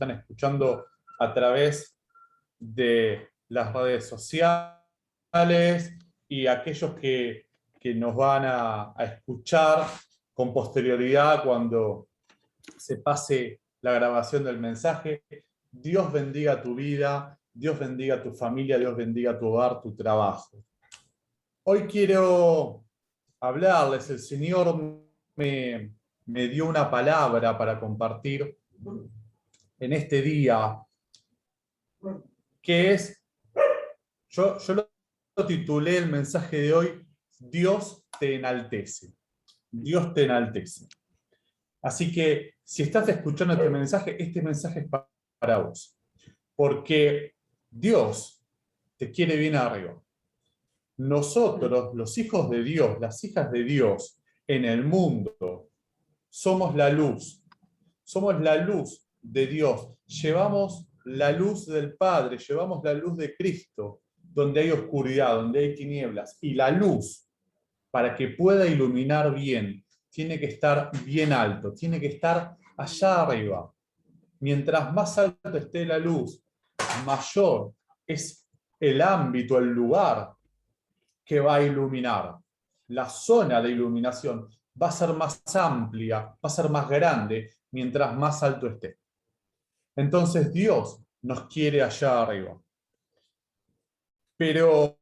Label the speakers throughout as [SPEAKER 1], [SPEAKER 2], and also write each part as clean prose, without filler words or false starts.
[SPEAKER 1] están escuchando a través de las redes sociales y aquellos que nos van a escuchar con posterioridad cuando se pase la grabación del mensaje. Dios bendiga tu vida, Dios bendiga tu familia, Dios bendiga tu hogar, tu trabajo. Hoy quiero hablarles, el Señor me dio una palabra para compartir en este día, que es, yo lo titulé el mensaje de hoy, Dios te enaltece. Dios te enaltece. Así que si estás escuchando este mensaje es para vos. Porque Dios te quiere bien arriba. Nosotros, los hijos de Dios, las hijas de Dios en el mundo, somos la luz. Somos la luz de Dios. Llevamos la luz del Padre, llevamos la luz de Cristo, donde hay oscuridad, donde hay tinieblas. Y la luz, para que pueda iluminar bien, tiene que estar bien alto, tiene que estar allá arriba. Mientras más alto esté la luz, mayor es el ámbito, el lugar que va a iluminar. La zona de iluminación va a ser más amplia, va a ser más grande, mientras más alto esté. Entonces Dios nos quiere allá arriba. Pero,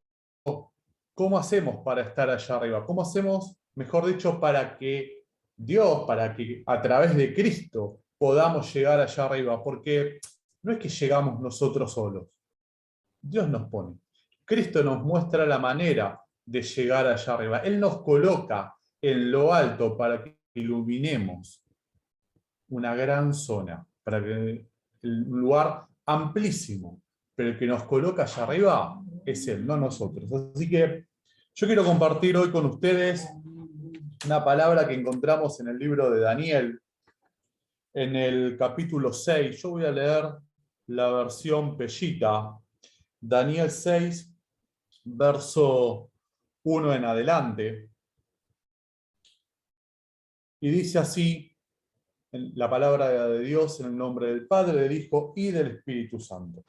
[SPEAKER 1] ¿cómo hacemos para estar allá arriba? ¿Cómo hacemos, mejor dicho, para que Dios, para que a través de Cristo podamos llegar allá arriba? Porque no es que llegamos nosotros solos. Dios nos pone. Cristo nos muestra la manera de llegar allá arriba. Él nos coloca en lo alto para que iluminemos una gran zona, para que un lugar amplísimo, pero el que nos coloca allá arriba es Él, no nosotros. Así que yo quiero compartir hoy con ustedes una palabra que encontramos en el libro de Daniel, en el capítulo 6. Yo voy a leer la versión Pellita, Daniel 6, verso 1 en adelante. Y dice así la palabra de Dios en el nombre del Padre, del Hijo y del Espíritu Santo.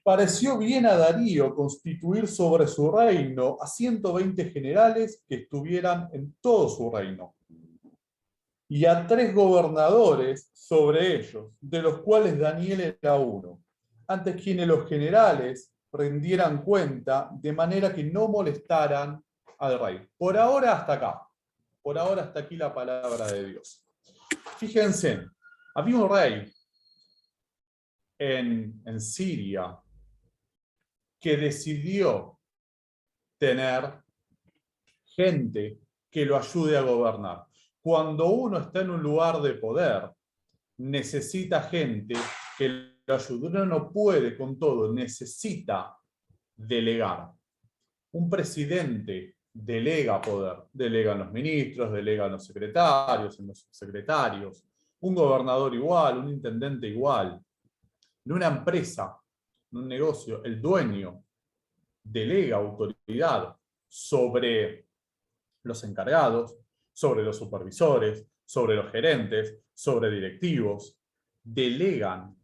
[SPEAKER 1] Pareció bien a Darío constituir sobre su reino a 120 generales que estuvieran en todo su reino, y a 3 gobernadores sobre ellos, de los cuales Daniel era uno, antes quienes los generales rindieran cuenta, de manera que no molestaran al rey. Por ahora hasta acá. Por ahora hasta aquí la palabra de Dios. Fíjense, había un rey en Siria que decidió tener gente que lo ayude a gobernar. Cuando uno está en un lugar de poder, necesita gente que lo ayude. Uno no puede con todo, necesita delegar. Un presidente delega poder, delegan los ministros, delegan los secretarios, en los secretarios, un gobernador igual, un intendente igual. En una empresa, en un negocio, el dueño delega autoridad sobre los encargados, sobre los supervisores, sobre los gerentes, sobre directivos. Delegan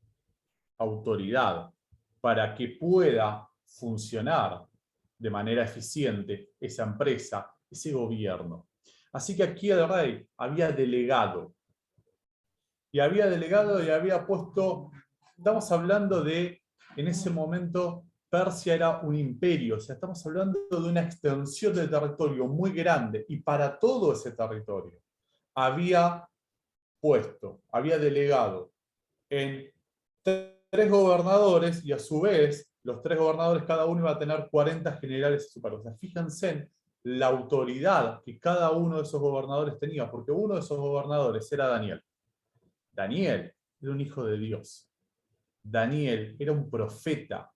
[SPEAKER 1] autoridad para que pueda funcionar de manera eficiente esa empresa, ese gobierno. Así que aquí el rey había delegado. Y había puesto, estamos hablando de, en ese momento, Persia era un imperio, o sea, estamos hablando de una extensión de territorio muy grande, y para todo ese territorio había puesto, había delegado en 3 gobernadores, y a su vez, los 3 gobernadores cada uno iba a tener 40 generales a su cargo. O sea, fíjense en la autoridad que cada uno de esos gobernadores tenía, porque uno de esos gobernadores era Daniel. Daniel era un hijo de Dios. Daniel era un profeta.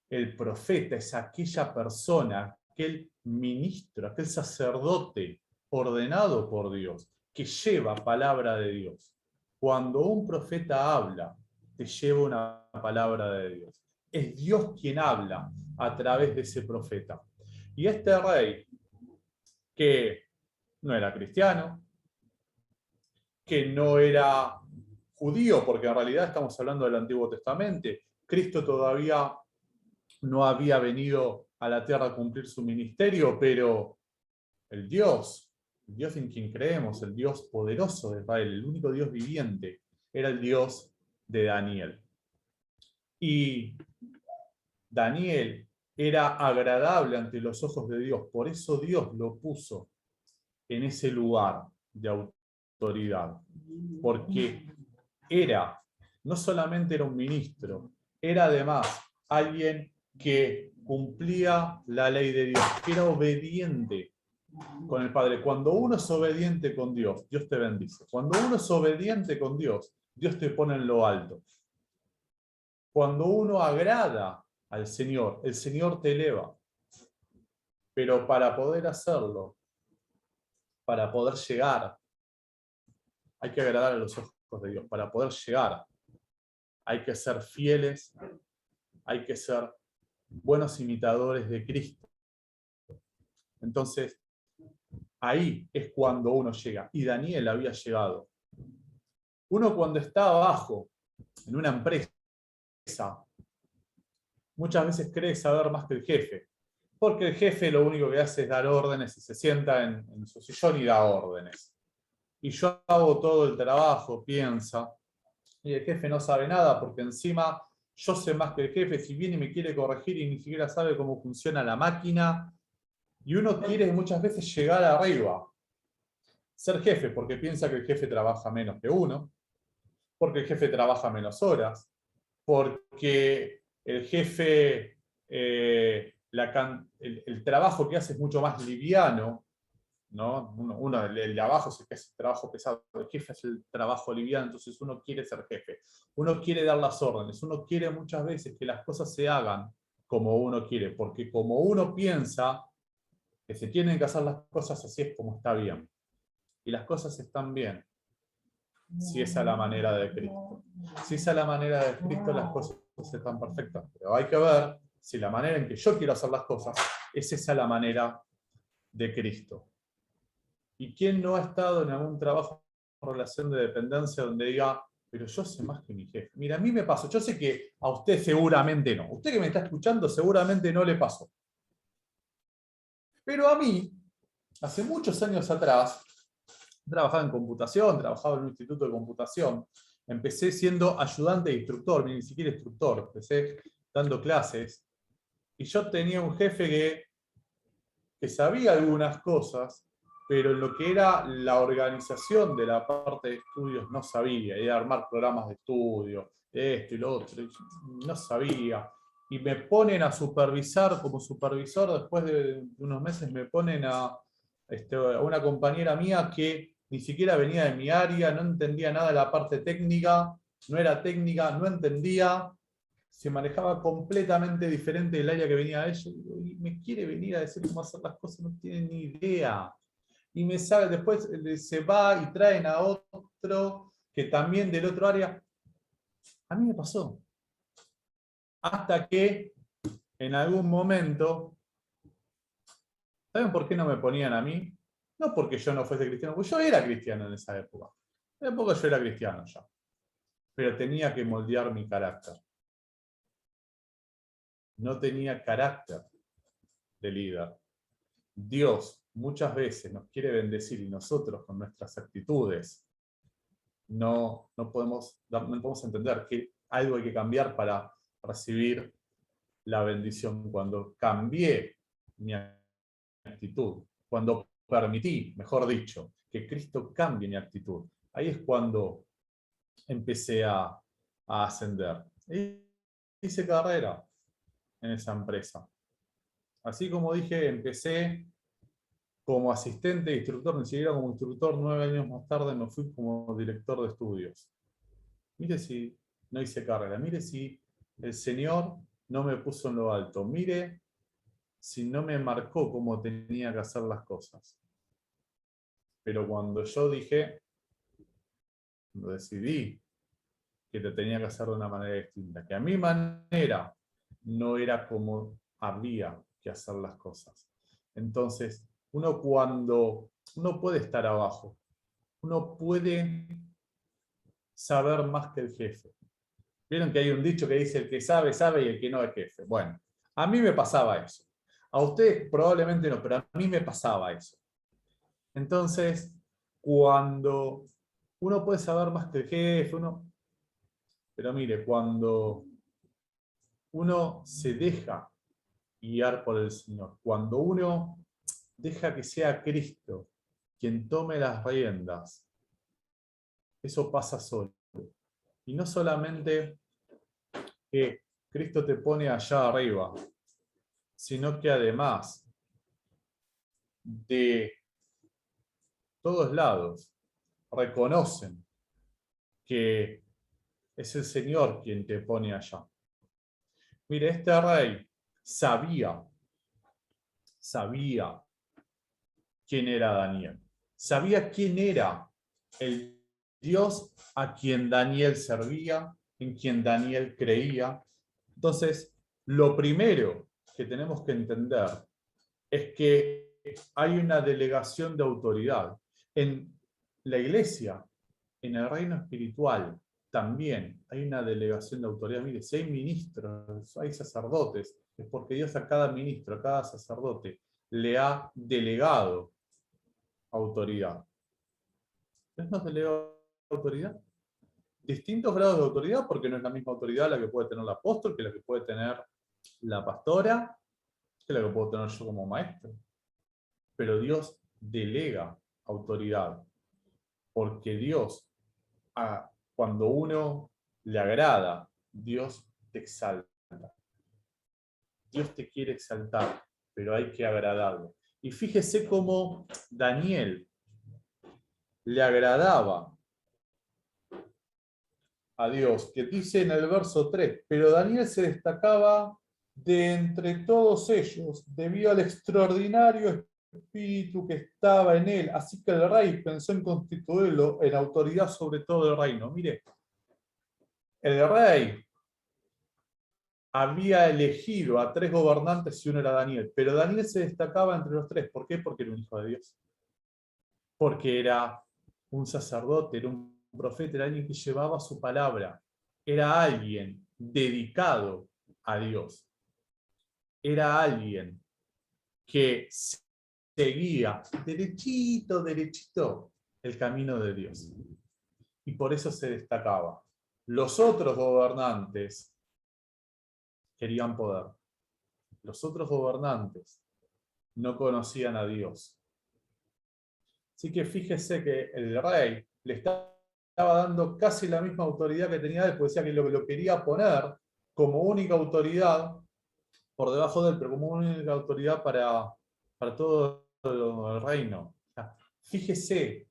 [SPEAKER 1] El profeta es aquella persona, aquel ministro, aquel sacerdote ordenado por Dios, que lleva palabra de Dios. Cuando un profeta habla, te lleva una palabra de Dios. Es Dios quien habla a través de ese profeta. Y este rey, que no era cristiano, que no era judío, porque en realidad estamos hablando del Antiguo Testamento. Cristo todavía no había venido a la tierra a cumplir su ministerio, pero el Dios en quien creemos, el Dios poderoso de Israel, el único Dios viviente, era el Dios de Daniel. Y Daniel era agradable ante los ojos de Dios, por eso Dios lo puso en ese lugar de autoridad, porque no solamente era un ministro, era además alguien que cumplía la ley de Dios, que era obediente con el Padre. Cuando uno es obediente con Dios, Dios te bendice. Cuando uno es obediente con Dios, Dios te pone en lo alto. Cuando uno agrada al Señor, el Señor te eleva. Pero para poder hacerlo, para poder llegar, hay que agradar a los ojos de Dios. Para poder llegar, hay que ser fieles, hay que ser buenos imitadores de Cristo. Entonces, ahí es cuando uno llega. Y Daniel había llegado. Uno cuando está abajo, en una empresa, muchas veces cree saber más que el jefe. Porque el jefe lo único que hace es dar órdenes y se sienta en su sillón y da órdenes. Y yo hago todo el trabajo, piensa, y el jefe no sabe nada porque encima yo sé más que el jefe, si viene y me quiere corregir y ni siquiera sabe cómo funciona la máquina. Y uno quiere muchas veces llegar arriba, ser jefe, porque piensa que el jefe trabaja menos que uno, porque el jefe trabaja menos horas, porque el jefe, el trabajo que hace es mucho más liviano, ¿no? El de abajo es el que hace el trabajo pesado, el jefe hace el trabajo liviano, entonces uno quiere ser jefe, uno quiere dar las órdenes, uno quiere muchas veces que las cosas se hagan como uno quiere, porque como uno piensa que se tienen que hacer las cosas así es como está bien. Y las cosas están bien si es a la manera de Cristo. Si es a la manera de Cristo, las cosas están perfectas. Pero hay que ver si la manera en que yo quiero hacer las cosas es esa la manera de Cristo. ¿Y quién no ha estado en algún trabajo o relación de dependencia donde diga, pero yo sé más que mi jefe? Mira, a mí me pasó. Yo sé que a usted seguramente no. Usted que me está escuchando seguramente no le pasó. Pero a mí, hace muchos años atrás, trabajaba en computación, trabajaba en un instituto de computación. Empecé siendo ayudante de instructor, ni siquiera instructor. Empecé dando clases. Y yo tenía un jefe que sabía algunas cosas, pero en lo que era la organización de la parte de estudios no sabía. Era armar programas de estudio, esto y lo otro. No sabía. Y me ponen a supervisar, como supervisor, después de unos meses me ponen a una compañera mía que ni siquiera venía de mi área, no entendía nada de la parte técnica, no era técnica, no entendía, se manejaba completamente diferente del área que venía de ella, y me quiere venir a decir cómo hacer las cosas, no tiene ni idea. Y me sabe, después se va y traen a otro que también del otro área. A mí me pasó. Hasta que en algún momento, ¿saben por qué no me ponían a mí? No porque yo no fuese cristiano, porque yo era cristiano en esa época. En esa época yo era cristiano ya. Pero tenía que moldear mi carácter. No tenía carácter de líder. Dios muchas veces nos quiere bendecir y nosotros con nuestras actitudes no podemos entender que algo hay que cambiar para recibir la bendición. Cuando cambié mi actitud, cuando permití, mejor dicho, que Cristo cambie mi actitud, ahí es cuando empecé a ascender. Y hice carrera en esa empresa. Así como dije, empecé como asistente de instructor, ni siquiera como instructor, 9 años más tarde me fui como director de estudios. Mire si no hice carrera, mire si el Señor no me puso en lo alto, mire si no me marcó cómo tenía que hacer las cosas. Pero cuando yo cuando decidí que te tenía que hacer de una manera distinta, que a mi manera no era como había que hacer las cosas. Entonces, uno puede estar abajo, uno puede saber más que el jefe. Vieron que hay un dicho que dice el que sabe, sabe y el que no es jefe. Bueno, a mí me pasaba eso. A ustedes probablemente no, pero a mí me pasaba eso. Entonces, cuando uno puede saber más que el jefe, pero mire, cuando uno se deja guiar por el Señor, cuando uno deja que sea Cristo quien tome las riendas, eso pasa solo. Y no solamente que Cristo te pone allá arriba, sino que además de todos lados reconocen que es el Señor quien te pone allá. Mire, este rey sabía quién era Daniel. Sabía quién era el Dios a quien Daniel servía, en quien Daniel creía. Entonces, lo primero que tenemos que entender es que hay una delegación de autoridad. En la iglesia, en el reino espiritual, también hay una delegación de autoridad. Mire, si hay ministros, hay sacerdotes, es porque Dios a cada ministro, a cada sacerdote, le ha delegado autoridad. ¿Dios nos delega autoridad? Distintos grados de autoridad, porque no es la misma autoridad la que puede tener el apóstol, que la que puede tener la pastora, que la que puedo tener yo como maestro. Pero Dios delega autoridad, porque Dios, cuando uno le agrada, Dios te exalta. Dios te quiere exaltar, pero hay que agradarlo. Y fíjese cómo Daniel le agradaba a Dios, que dice en el verso 3, pero Daniel se destacaba de entre todos ellos debido al extraordinario espíritu que estaba en él, así que el rey pensó en constituirlo en autoridad sobre todo el reino. Mire, el rey había elegido a 3 gobernantes y uno era Daniel, pero Daniel se destacaba entre los 3. ¿Por qué? Porque era un hijo de Dios. Porque era un sacerdote, era un profeta, era alguien que llevaba su palabra, era alguien dedicado a Dios, era alguien que seguía derechito, derechito el camino de Dios. Y por eso se destacaba. Los otros gobernantes querían poder. Los otros gobernantes no conocían a Dios. Así que fíjese que el rey le estaba dando casi la misma autoridad que tenía él, pues decía que lo quería poner como única autoridad por debajo de él, pero como única autoridad para todo el reino. O sea, fíjese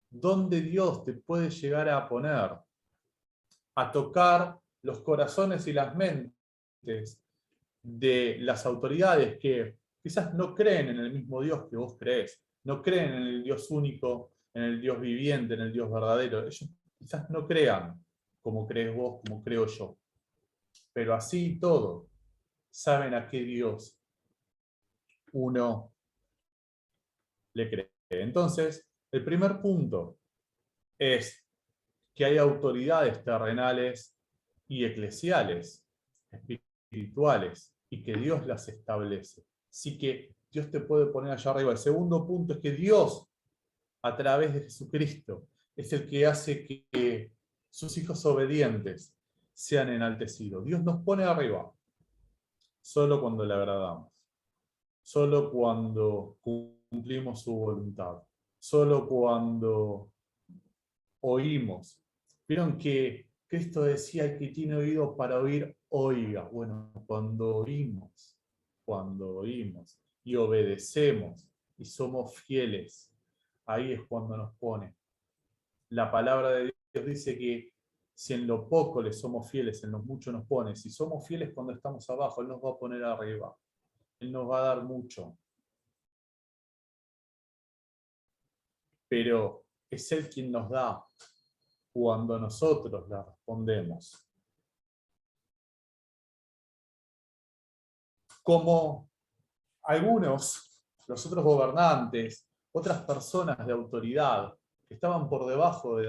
[SPEAKER 1] dónde Dios te puede llegar a poner, a tocar los corazones y las mentes de las autoridades que quizás no creen en el mismo Dios que vos creés, no creen en el Dios único, en el Dios viviente, en el Dios verdadero. Ellos quizás no crean como crees vos, como creo yo. Pero así y todo, saben a qué Dios uno le cree. Entonces, el primer punto es que hay autoridades terrenales y eclesiales, espirituales, y que Dios las establece. Así que Dios te puede poner allá arriba. El segundo punto es que Dios, a través de Jesucristo, es el que hace que sus hijos obedientes sean enaltecidos. Dios nos pone arriba solo cuando le agradamos, solo cuando cumplimos su voluntad, solo cuando oímos. Vieron que Cristo decía: el que tiene oído para oír, oiga. Bueno, cuando oímos y obedecemos y somos fieles, ahí es cuando nos pone. La palabra de Dios dice que si en lo poco le somos fieles, en lo mucho nos pone. Si somos fieles cuando estamos abajo, Él nos va a poner arriba. Él nos va a dar mucho. Pero es Él quien nos da cuando nosotros le respondemos. Como algunos, los otros gobernantes, otras personas de autoridad que estaban por debajo de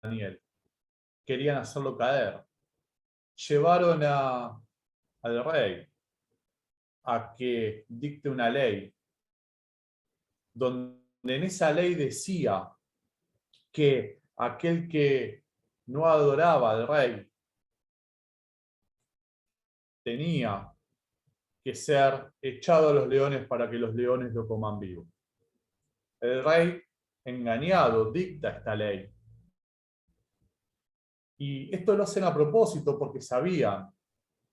[SPEAKER 1] Daniel, querían hacerlo caer. Llevaron al rey a que dicte una ley, donde en esa ley decía que aquel que no adoraba al rey tenía que ser echado a los leones para que los leones lo coman vivo. El rey, engañado, dicta esta ley. Y esto lo hacen a propósito porque sabían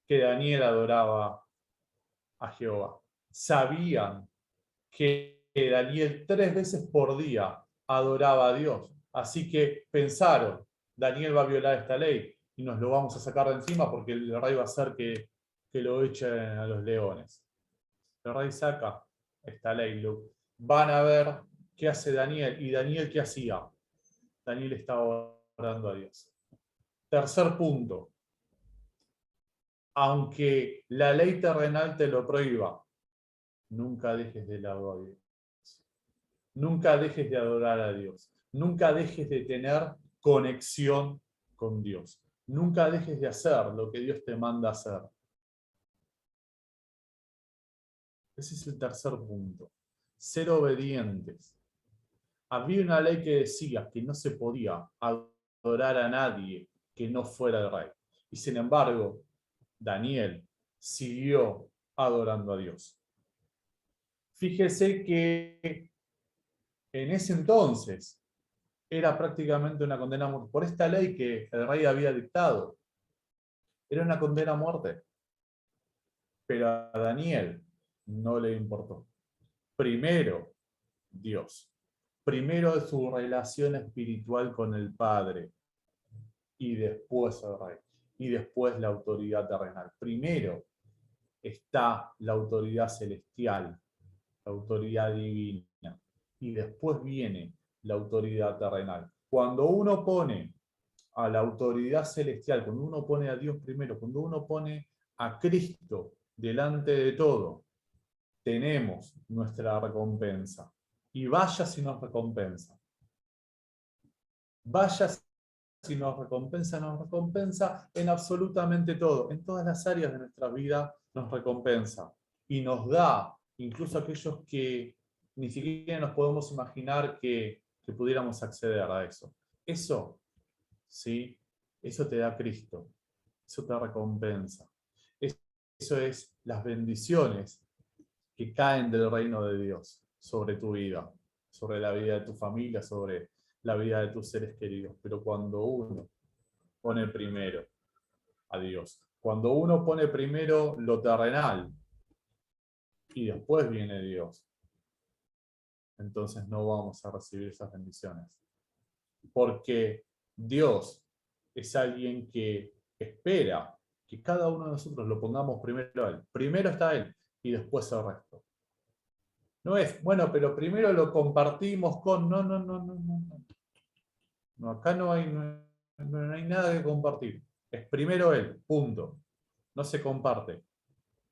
[SPEAKER 1] que Daniel adoraba a Jehová. Sabían que Daniel 3 veces por día adoraba a Dios. Así que pensaron, Daniel va a violar esta ley y nos lo vamos a sacar de encima porque el rey va a hacer que lo echen a los leones. El rey saca esta ley. Van a ver qué hace Daniel. ¿Y Daniel qué hacía? Daniel estaba orando a Dios. Tercer punto. Aunque la ley terrenal te lo prohíba, nunca dejes de lado a Dios. Nunca dejes de adorar a Dios. Nunca dejes de tener conexión con Dios. Nunca dejes de hacer lo que Dios te manda hacer. Ese es el tercer punto. Ser obedientes. Había una ley que decía que no se podía adorar a nadie que no fuera el rey. Y sin embargo, Daniel siguió adorando a Dios. Fíjese que en ese entonces era prácticamente una condena a muerte. Por esta ley que el rey había dictado, era una condena a muerte. Pero a Daniel no le importó. Primero, Dios. Primero su relación espiritual con el Padre. Y después el rey. Y después la autoridad terrenal. Primero está la autoridad celestial, la autoridad divina. Y después viene la autoridad terrenal. Cuando uno pone a la autoridad celestial, cuando uno pone a Dios primero, cuando uno pone a Cristo delante de todo, tenemos nuestra recompensa. Y vaya si nos recompensa. Vaya si nos recompensa en absolutamente todo. En todas las áreas de nuestra vida nos recompensa. Y nos da, incluso aquellos que ni siquiera nos podemos imaginar que pudiéramos acceder a eso. Eso, ¿sí? Eso te da Cristo. Eso te recompensa. Eso es las bendiciones que caen del reino de Dios sobre tu vida, sobre la vida de tu familia, sobre la vida de tus seres queridos. Pero cuando uno pone primero a Dios, cuando uno pone primero lo terrenal y después viene Dios, entonces no vamos a recibir esas bendiciones. Porque Dios es alguien que espera que cada uno de nosotros lo pongamos primero a Él. Primero está Él y después el resto. No es, bueno, pero primero lo compartimos con... No, no, no, no, no. No, acá no hay nada que compartir. Es primero Él, punto. No se comparte.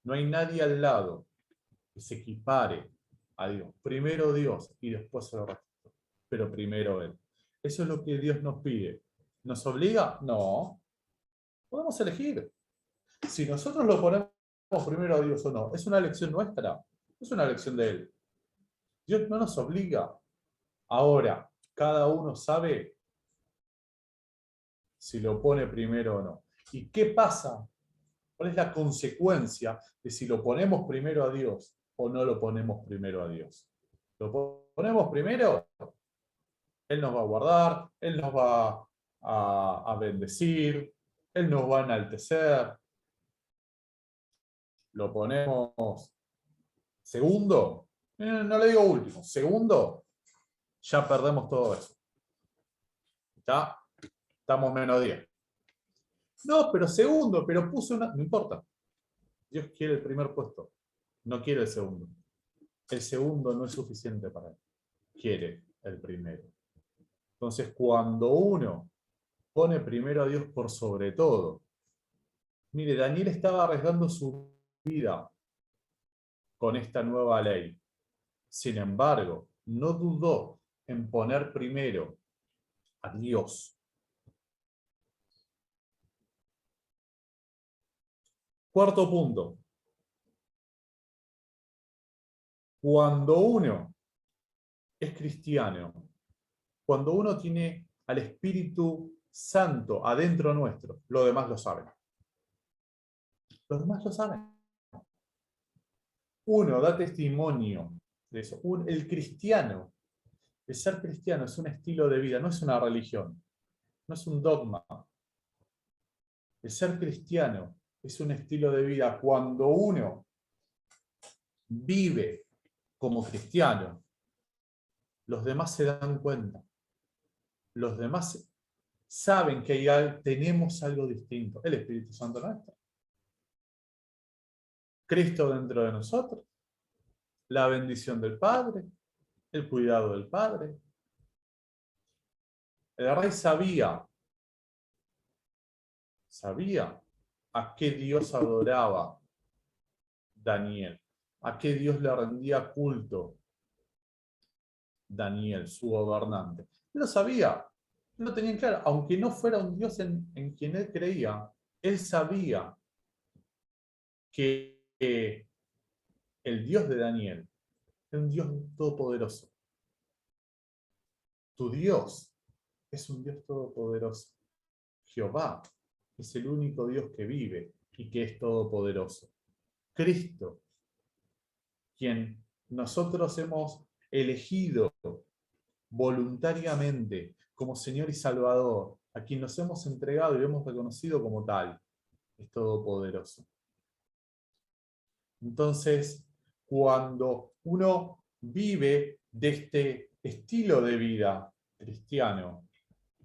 [SPEAKER 1] No hay nadie al lado que se equipare a Dios. Primero Dios y después el resto. Pero primero Él. Eso es lo que Dios nos pide. ¿Nos obliga? No. Podemos elegir. Si nosotros lo ponemos primero a Dios o no, es una elección nuestra. Es una elección de Él. Dios no nos obliga. Ahora, cada uno sabe si lo pone primero o no. ¿Y qué pasa? ¿Cuál es la consecuencia de si lo ponemos primero a Dios o no lo ponemos primero a Dios? ¿Lo ponemos primero? Él nos va a guardar, Él nos va a bendecir, Él nos va a enaltecer. Lo ponemos segundo, no le digo último, segundo, ya perdemos todo eso. ¿Está? Estamos menos 10. No, pero segundo, pero puse una... No importa. Dios quiere el primer puesto, no quiere el segundo. El segundo no es suficiente para él. Quiere el primero. Entonces, cuando uno pone primero a Dios por sobre todo, mire, Daniel estaba arriesgando su vida con esta nueva ley. Sin embargo, no dudó en poner primero a Dios. Cuarto punto. Cuando uno es cristiano, cuando uno tiene al Espíritu Santo adentro nuestro, los demás lo saben. Los demás lo saben. Uno da testimonio de eso. El cristiano, el ser cristiano es un estilo de vida, no es una religión, no es un dogma. El ser cristiano es un estilo de vida. Cuando uno vive como cristiano, los demás se dan cuenta. Los demás saben que tenemos algo distinto. El Espíritu Santo nuestro. Cristo dentro de nosotros. La bendición del Padre. El cuidado del Padre. El rey sabía a qué Dios adoraba Daniel, a qué Dios le rendía culto Daniel, su gobernante. Él lo sabía, él lo tenía en claro, aunque no fuera un Dios en quien él creía, él sabía que el Dios de Daniel es un Dios todopoderoso. Tu Dios es un Dios todopoderoso. Jehová es el único Dios que vive y que es todopoderoso. Cristo, quien nosotros hemos elegido voluntariamente como Señor y Salvador, a quien nos hemos entregado y lo hemos reconocido como tal, es todopoderoso. Entonces, cuando uno vive de este estilo de vida cristiano,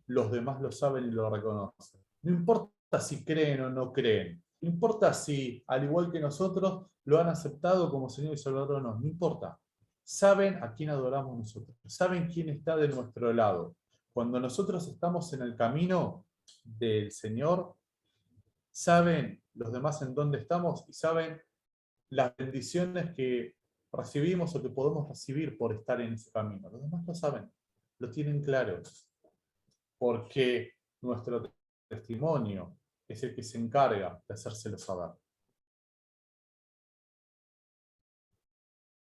[SPEAKER 1] los demás lo saben y lo reconocen. No importa si creen o no creen, no importa si, al igual que nosotros, lo han aceptado como Señor y Salvador o no, no importa. Saben a quién adoramos nosotros, saben quién está de nuestro lado. Cuando nosotros estamos en el camino del Señor, saben los demás en dónde estamos y saben las bendiciones que recibimos o que podemos recibir por estar en ese camino. Los demás lo saben, lo tienen claro, porque nuestro testimonio es el que se encarga de hacérselo saber.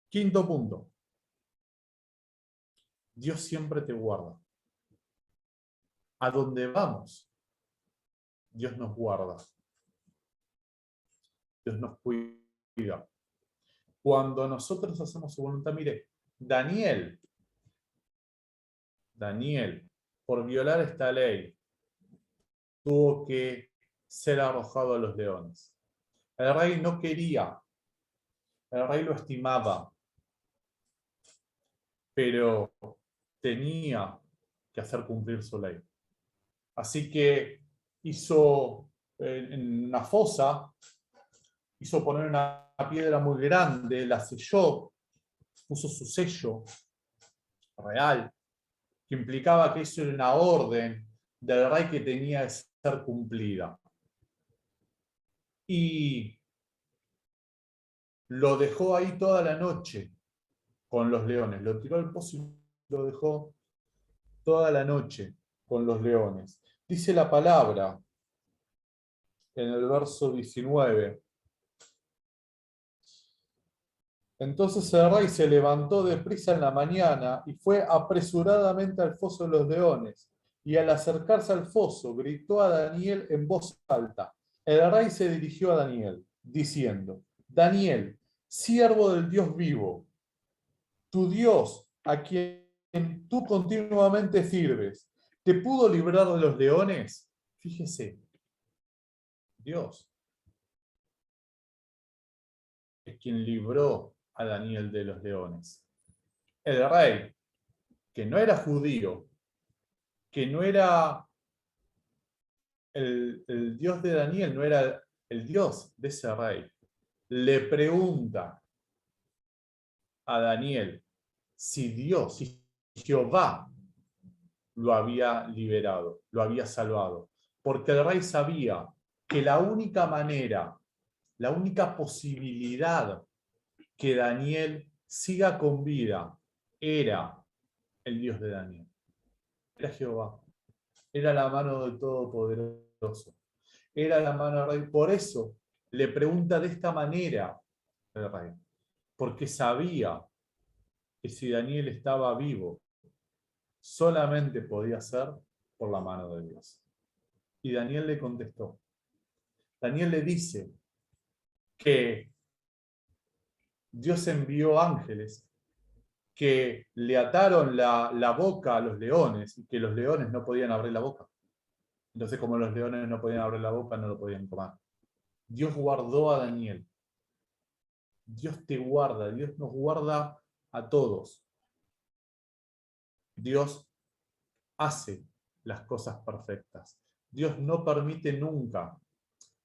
[SPEAKER 1] Quinto punto. Dios siempre te guarda. A donde vamos, Dios nos guarda. Dios nos cuida. Cuando nosotros hacemos su voluntad, mire, Daniel, por violar esta ley, tuvo que ser arrojado a los leones. El rey no quería, el rey lo estimaba, pero tenía que hacer cumplir su ley. Así que hizo en una fosa, hizo poner una piedra muy grande, la selló, puso su sello real, que implicaba que eso era una orden del rey que tenía que ser cumplida. Y lo dejó ahí toda la noche con los leones. Lo tiró al pozo y lo dejó toda la noche con los leones. Dice la palabra en el verso 19. Entonces el rey se levantó deprisa en la mañana y fue apresuradamente al foso de los leones. Y al acercarse al foso, gritó a Daniel en voz alta. El rey se dirigió a Daniel, diciendo: Daniel, siervo del Dios vivo, tu Dios, a quien tú continuamente sirves, ¿te pudo librar de los leones? Fíjese, Dios es quien libró a Daniel de los leones. El rey, que no era judío, que no era el Dios de Daniel, no era el Dios de ese rey, le pregunta a Daniel si Dios, si Jehová lo había liberado, lo había salvado. Porque el rey sabía que la única manera, la única posibilidad que Daniel siga con vida era el Dios de Daniel. Era Jehová. Era la mano del Todopoderoso. Era la mano del rey. Por eso le pregunta de esta manera el rey, porque sabía que si Daniel estaba vivo, solamente podía ser por la mano de Dios. Y Daniel le contestó. Daniel le dice que Dios envió ángeles que le ataron la boca a los leones y que los leones no podían abrir la boca. Entonces, como los leones no podían abrir la boca, no lo podían comer. Dios guardó a Daniel. Dios te guarda, Dios nos guarda a todos. Dios hace las cosas perfectas. Dios no permite nunca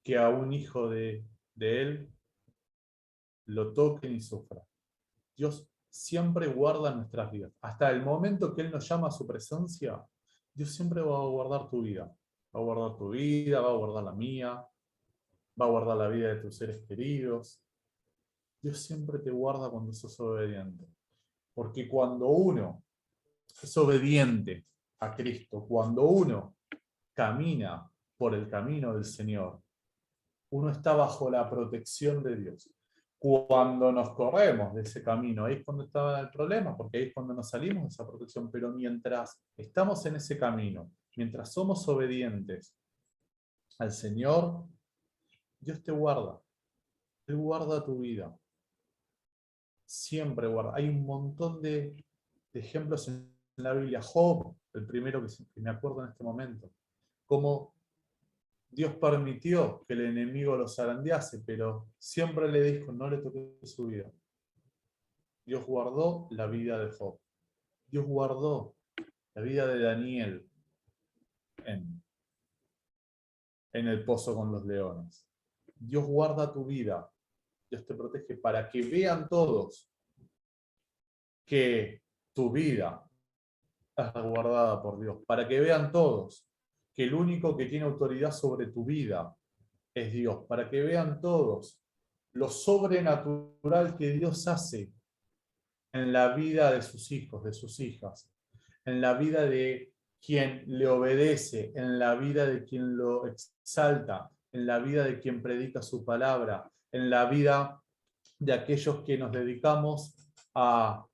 [SPEAKER 1] que a un hijo de Él lo toquen y sufra. Dios siempre guarda nuestras vidas. Hasta el momento que Él nos llama a su presencia, Dios siempre va a guardar tu vida. Va a guardar tu vida, va a guardar la mía, va a guardar la vida de tus seres queridos. Dios siempre te guarda cuando sos obediente. Porque cuando uno es obediente a Cristo, cuando uno camina por el camino del Señor, uno está bajo la protección de Dios. Cuando nos corremos de ese camino, ahí es cuando está el problema, porque ahí es cuando nos salimos de esa protección. Pero mientras estamos en ese camino, mientras somos obedientes al Señor, Dios te guarda. Él guarda tu vida. Siempre guarda. Hay un montón de ejemplos en la Biblia. Job, el primero que me acuerdo en este momento. Cómo Dios permitió que el enemigo lo zarandease, pero siempre le dijo, no le toques su vida. Dios guardó la vida de Job. Dios guardó la vida de Daniel en el pozo con los leones. Dios guarda tu vida. Dios te protege para que vean todos que tu vida está guardada por Dios. Para que vean todos que el único que tiene autoridad sobre tu vida es Dios. Para que vean todos lo sobrenatural que Dios hace en la vida de sus hijos, de sus hijas, en la vida de quien le obedece, en la vida de quien lo exalta, en la vida de quien predica su palabra, en la vida de aquellos que nos dedicamos a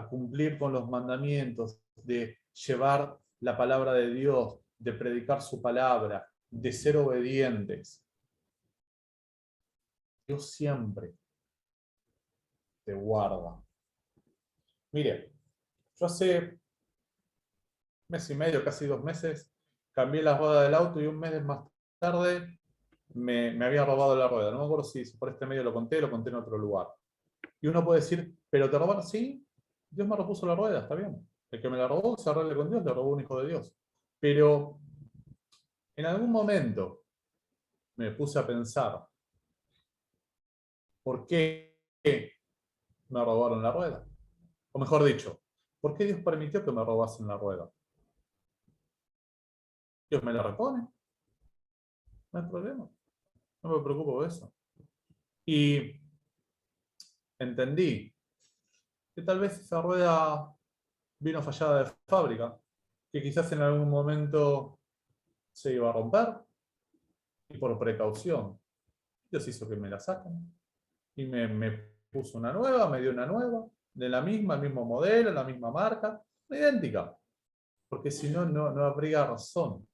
[SPEAKER 1] cumplir con los mandamientos, de llevar la palabra de Dios, de predicar su palabra, de ser obedientes. Dios siempre te guarda. Mire, yo hace mes y medio, casi 2 meses, cambié la rueda del auto y un mes más tarde me había robado la rueda. No me acuerdo si por este medio lo conté en otro lugar. Y uno puede decir, ¿pero te robaron? Sí, Dios me repuso la rueda, está bien. El que me la robó, se arregle con Dios, le robó un hijo de Dios. Pero en algún momento me puse a pensar, ¿por qué me robaron la rueda? O mejor dicho, ¿por qué Dios permitió que me robasen la rueda? Dios me la repone, no hay problema, no me preocupo de eso. Y entendí que tal vez esa rueda vino fallada de fábrica, que quizás en algún momento se iba a romper, y por precaución, Dios hizo que me la saquen, y me puso una nueva, me dio una nueva, de la misma, el mismo modelo, la misma marca, idéntica, porque si no, no habría razón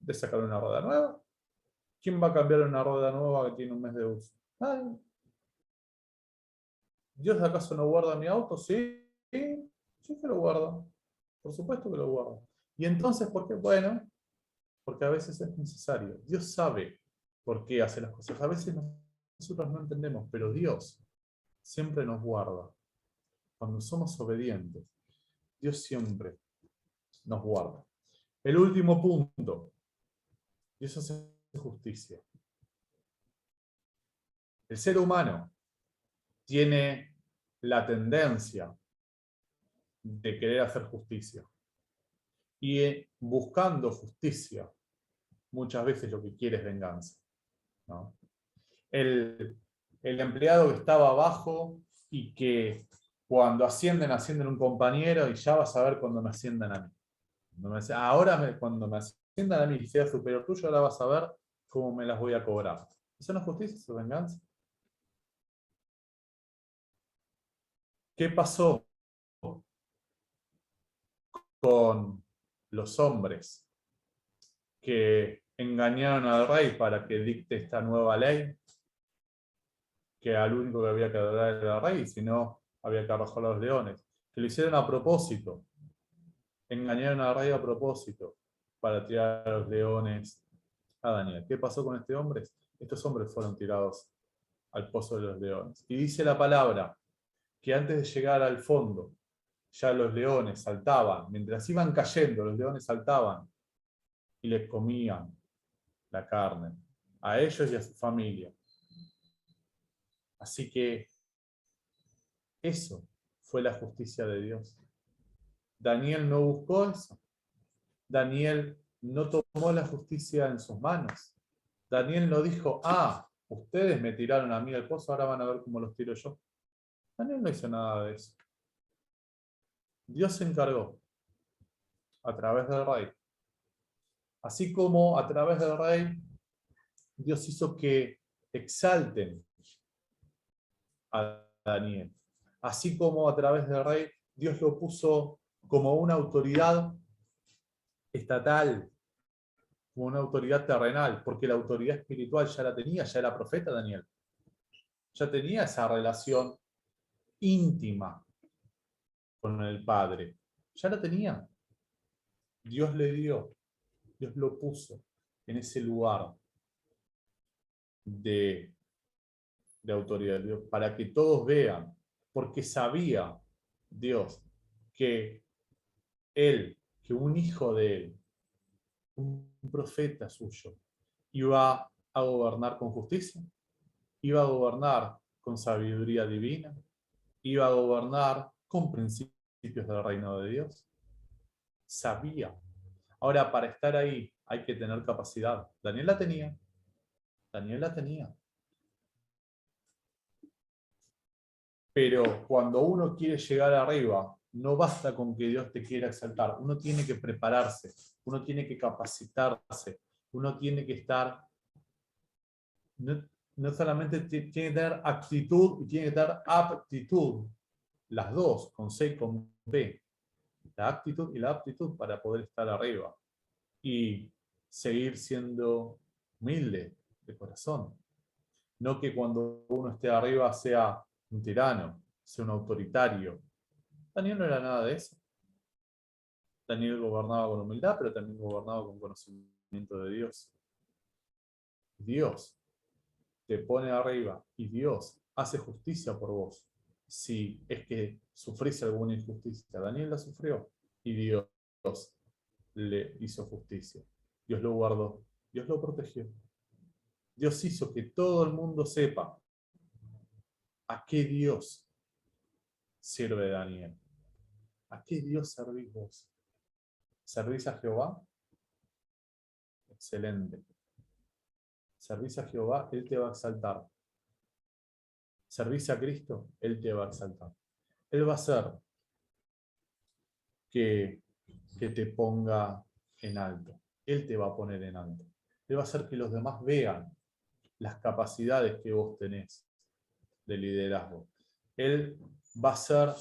[SPEAKER 1] de sacar una rueda nueva. ¿Quién va a cambiar una rueda nueva que tiene un mes de uso? Ay, ¿Dios acaso no guarda mi auto? Sí, sí que lo guarda. Por supuesto que lo guarda. ¿Y entonces por qué? Bueno, porque a veces es necesario. Dios sabe por qué hace las cosas. A veces nosotros no entendemos, pero Dios siempre nos guarda. Cuando somos obedientes, Dios siempre nos guarda. El último punto. Dios hace justicia. El ser humano tiene la tendencia de querer hacer justicia. Y buscando justicia, muchas veces lo que quiere es venganza, ¿no? El empleado que estaba abajo y que cuando ascienden un compañero y ya vas a ver cuando me asciendan a mí. Ahora cuando me asciendan a mí y sea superior tuyo, ahora vas a ver ¿cómo me las voy a cobrar? ¿Eso no es justicia, eso es venganza? ¿Qué pasó con los hombres que engañaron al rey para que dicte esta nueva ley? Que al único que había que adorar era el rey, si no, había que arrojar a los leones. Que lo hicieron a propósito. Engañaron al rey a propósito para tirar a los leones a Daniel. ¿Qué pasó con este hombre? Estos hombres fueron tirados al pozo de los leones. Y dice la palabra que antes de llegar al fondo, ya los leones saltaban. Mientras iban cayendo, los leones saltaban y les comían la carne, a ellos y a su familia. Así que eso fue la justicia de Dios. Daniel no buscó eso. Daniel no tomó la justicia en sus manos. Daniel no dijo, ustedes me tiraron a mí al pozo, ahora van a ver cómo los tiro yo. Daniel no hizo nada de eso. Dios se encargó a través del rey. Así como a través del rey, Dios hizo que exalten a Daniel. Así como a través del rey, Dios lo puso como una autoridad estatal, como una autoridad terrenal, porque la autoridad espiritual ya la tenía, ya era profeta Daniel. Ya tenía esa relación íntima con el Padre. Ya la tenía. Dios le dio, Dios lo puso en ese lugar de autoridad, Dios, para que todos vean, porque sabía Dios que él, que un hijo de él, un profeta suyo, iba a gobernar con justicia, iba a gobernar con sabiduría divina, iba a gobernar con principios del reino de Dios. Sabía. Ahora, para estar ahí hay que tener capacidad. Daniel la tenía. Daniel la tenía. Pero cuando uno quiere llegar arriba, no basta con que Dios te quiera exaltar. Uno tiene que prepararse, uno tiene que capacitarse, uno tiene que estar, no solamente tiene que tener actitud y tiene que tener aptitud, las dos, con C y con B, la actitud y la aptitud para poder estar arriba y seguir siendo humilde de corazón. No que cuando uno esté arriba sea un tirano, sea un autoritario. Daniel no era nada de eso. Daniel gobernaba con humildad, pero también gobernaba con conocimiento de Dios. Dios te pone arriba y Dios hace justicia por vos. Si es que sufrís alguna injusticia, Daniel la sufrió y Dios le hizo justicia. Dios lo guardó, Dios lo protegió. Dios hizo que todo el mundo sepa a qué Dios sirve Daniel. ¿A qué Dios servís vos? ¿Servís a Jehová? Excelente. Servís a Jehová, Él te va a exaltar. Servís a Cristo, Él te va a exaltar. Él va a hacer que te ponga en alto. Él te va a poner en alto. Él va a hacer que los demás vean las capacidades que vos tenés de liderazgo. Él va a hacer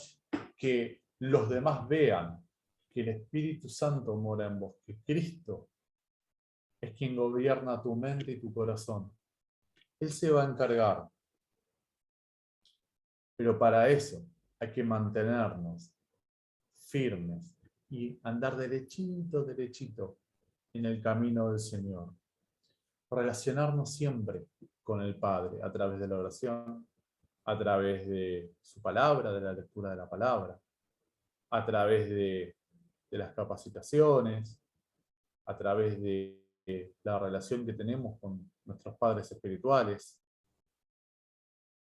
[SPEAKER 1] que los demás vean que el Espíritu Santo mora en vos, que Cristo es quien gobierna tu mente y tu corazón. Él se va a encargar. Pero para eso hay que mantenernos firmes y andar derechito, derechito en el camino del Señor. Relacionarnos siempre con el Padre a través de la oración, a través de su palabra, de la lectura de la palabra, a través de las capacitaciones, a través de la relación que tenemos con nuestros padres espirituales.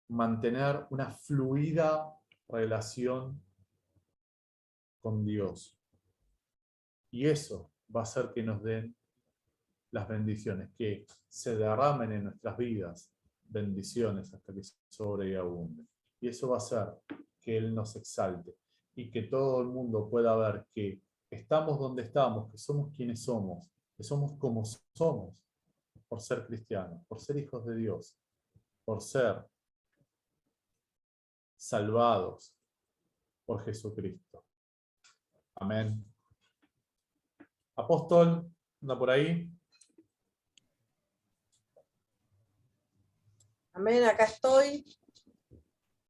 [SPEAKER 1] Mantener una fluida relación con Dios. Y eso va a hacer que nos den las bendiciones, que se derramen en nuestras vidas bendiciones hasta que sobre y abunde. Y eso va a hacer que Él nos exalte y que todo el mundo pueda ver que estamos donde estamos, que somos quienes somos, que somos como somos, por ser cristianos, por ser hijos de Dios, por ser salvados por Jesucristo. Amén. Apóstol, anda por ahí.
[SPEAKER 2] Amén, acá estoy.